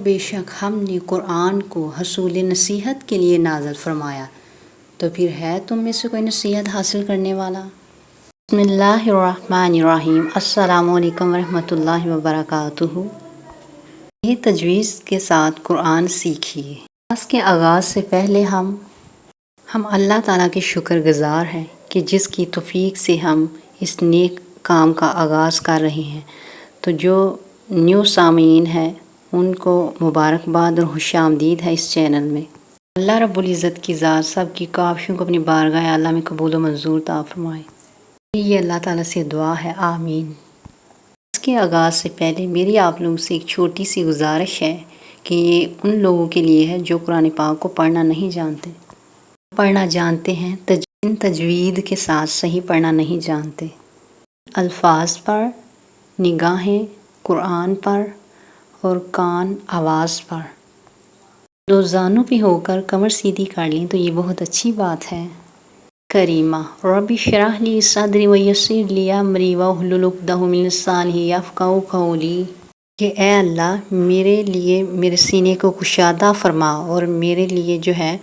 बेशक हमने कुरान को हसूल नसीहत के लिए नाज़िल फरमाया, तो फिर है तुम में से कोई नसीहत हासिल करने वाला। बिस्मिल्लाहिर्रहमानिर्रहीम। अस्सलामु अलैकुम वरहमतुल्लाहि वबरकातुहू। ये तजवीज़ के साथ कुरान सीखिए। क्लास के आगाज़ से पहले हम अल्लाह ताला के शुक्रगुज़ार हैं कि जिसकी तौफ़ीक से हम इस नेक काम का आगाज़ कर रहे हैं। तो जो न्यू सामीन है उनको मुबारकबाद और खुशामदीद है इस चैनल में। अल्लाह रब्बुल इज़्ज़त की ज़ात सब की काविशों को अपनी बारगाह आला में कबूल व मंजूर ता फरमाए। ये अल्लाह ताला से दुआ है, आमीन। इसके आगाज़ से पहले मेरी आप लोगों से एक छोटी सी गुजारिश है कि ये उन लोगों के लिए है जो कुरान पाक को पढ़ना नहीं जानते। पढ़ना जानते हैं, तजवीद के साथ सही पढ़ना नहीं जानते। अल्फाज पर, निगाहें कुरान पर और कान आवाज़ पर। रोज़ानों पे होकर कमर सीधी कर लें तो ये बहुत अच्छी बात है। करीमा रब्बी शरह ली सदरी व यस्सिर ली अमरी वहलुल उक़दतम मिन लिसानी यफ़क़हू क़ौली। कि ए अल्लाह मेरे लिए मेरे सीने को कुशादा फरमा और मेरे लिए जो है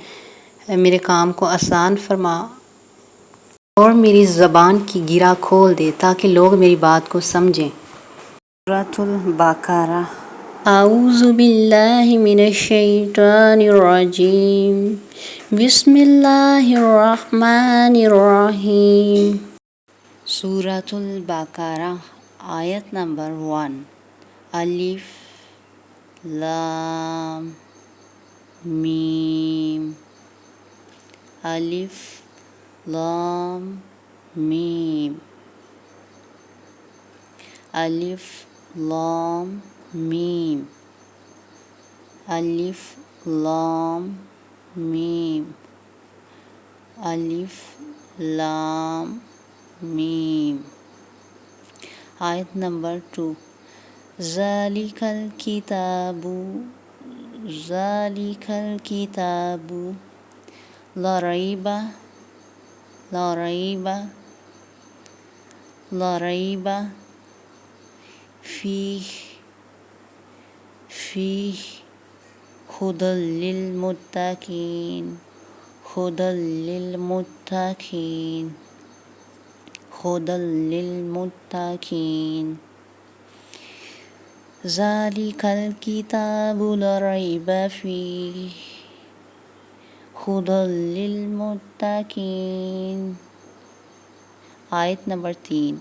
मेरे काम को आसान फरमा और मेरी ज़बान की गिरा खोल दे ताकि लोग मेरी बात को समझें। सूरतुल बक़रा। आऊज़ु बिल्लाहि मिनश शैतानिर रजीम। बिस्मिल्लाहिर रहमानिर रहीम। सूरतुल बक़रा आयत नंबर 1। अलिफ लाम मीम। अलिफ लाम मीम। अलिफ लाम मीम। अलिफ लाम मीम। अलिफ लाम मीम। आयत नंबर 2। ज़ालिकल किताबु ला रैबा फीह हुदल लिल मुत्तकीन। ज़ालिकल किताबु ला रैबा फीह हुदल लिल मुत्तकीन। आयत नंबर 3।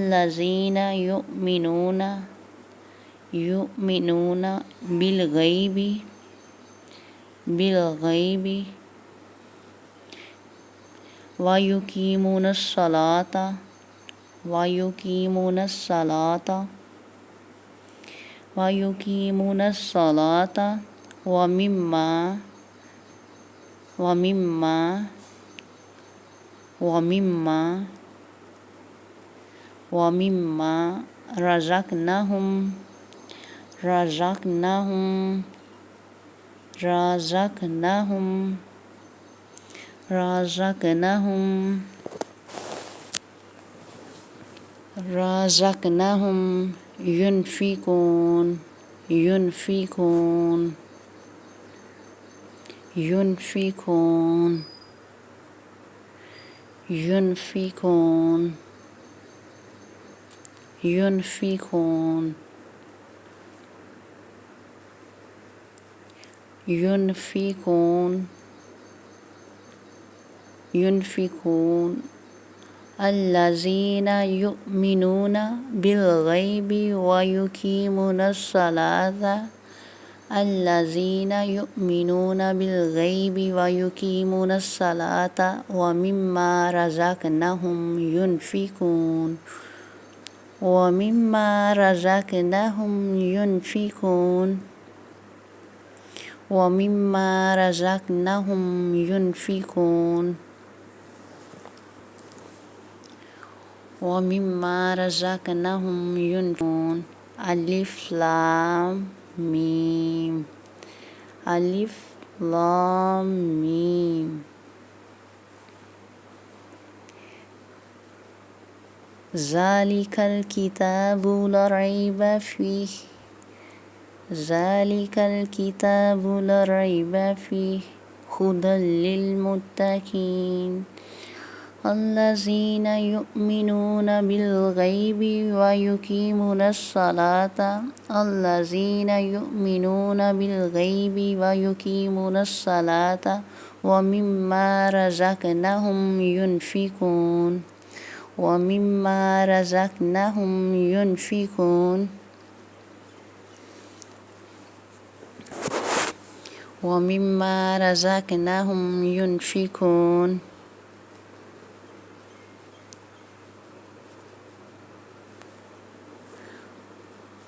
अल्लज़ीना युमिनूना बिल गैबी व युकीमूनस सलाता व मिम्मा रज़क़नाहुम युनफ़िक़ून। अल्लज़ीना युमिनूना बिल गैबि व युकीमूनस सलाता। व मिम्मा रज़क़नाहुम युनफ़िक़ून। अलिफ लाम मीम। अलिफ लाम मीम। ज़ालिकल किताबु ला रैब फीह, ज़ालिकल किताबु ला रैब फीह हुदल लिल मुत्तकीन अल्लज़ीना युमिनूना बिल गैबि व युकीमूनस सलाता, अल्लज़ीना युमिनूना बिल गैबि व युकीमूनस सलाता व मिम्मा रज़क़नाहुम युनफिकून, व मिम्मा रज़क़नाहुम युनफिकून, व मिम्मा रज़क़नाहुम युनफिकून।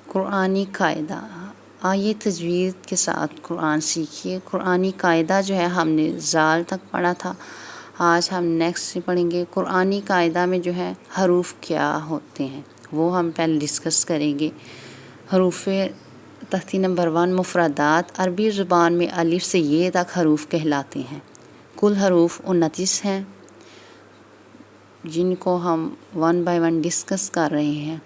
कुरानी कायदा। आइए तजवीज़ के साथ कुरान सीखिए। कुरानी कायदा जो है हमने ज़ाल तक पढ़ा था, आज हम नेक्स्ट से पढ़ेंगे। कुरानी कायदा में जो है हरूफ क्या होते हैं वो हम पहले डिस्कस करेंगे। हरूफ तख्ती नंबर 1 मुफरदात। अरबी ज़ुबान में अलिफ से ये तक हरूफ कहलाते हैं। कुल हरूफ 29 हैं जिनको हम 1 बाय 1 डिस्कस कर रहे हैं।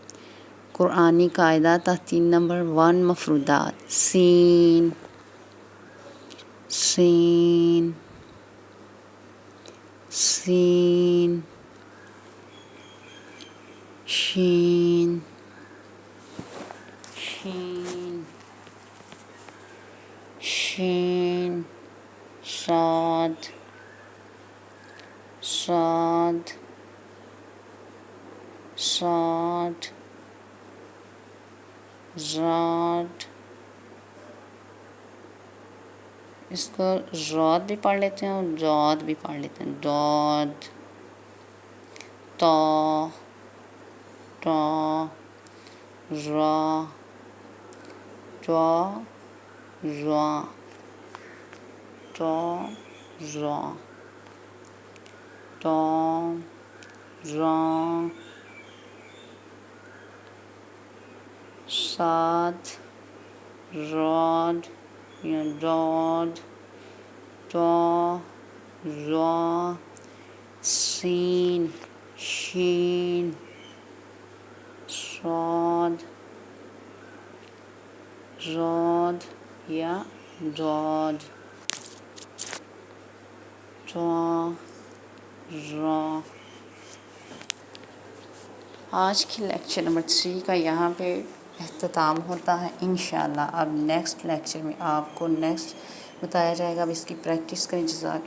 कुरानी कायदा तख्ती नंबर 1 मुफरदात। सीन, सीन, सीन, शीन, शीन, शीन, साद, साद, साद, ज़ाद। इसको ज़ाद भी पढ़ लेते हैं और जाद भी पढ़ लेते हैं। दाद, ता, ता, रा, ता, रा, ता, रा, ता, रा, साद, राद या दाद, ता, रा, सीन, शीन, साद, ज़ाद या दाद, ता, रा। आज की लेक्चर नंबर 3 का यहाँ पे इख्तिताम होता है इंशाअल्लाह। अब नेक्स्ट लेक्चर में आपको नेक्स्ट बताया जाएगा। अब इसकी प्रैक्टिस करें। जज़ाक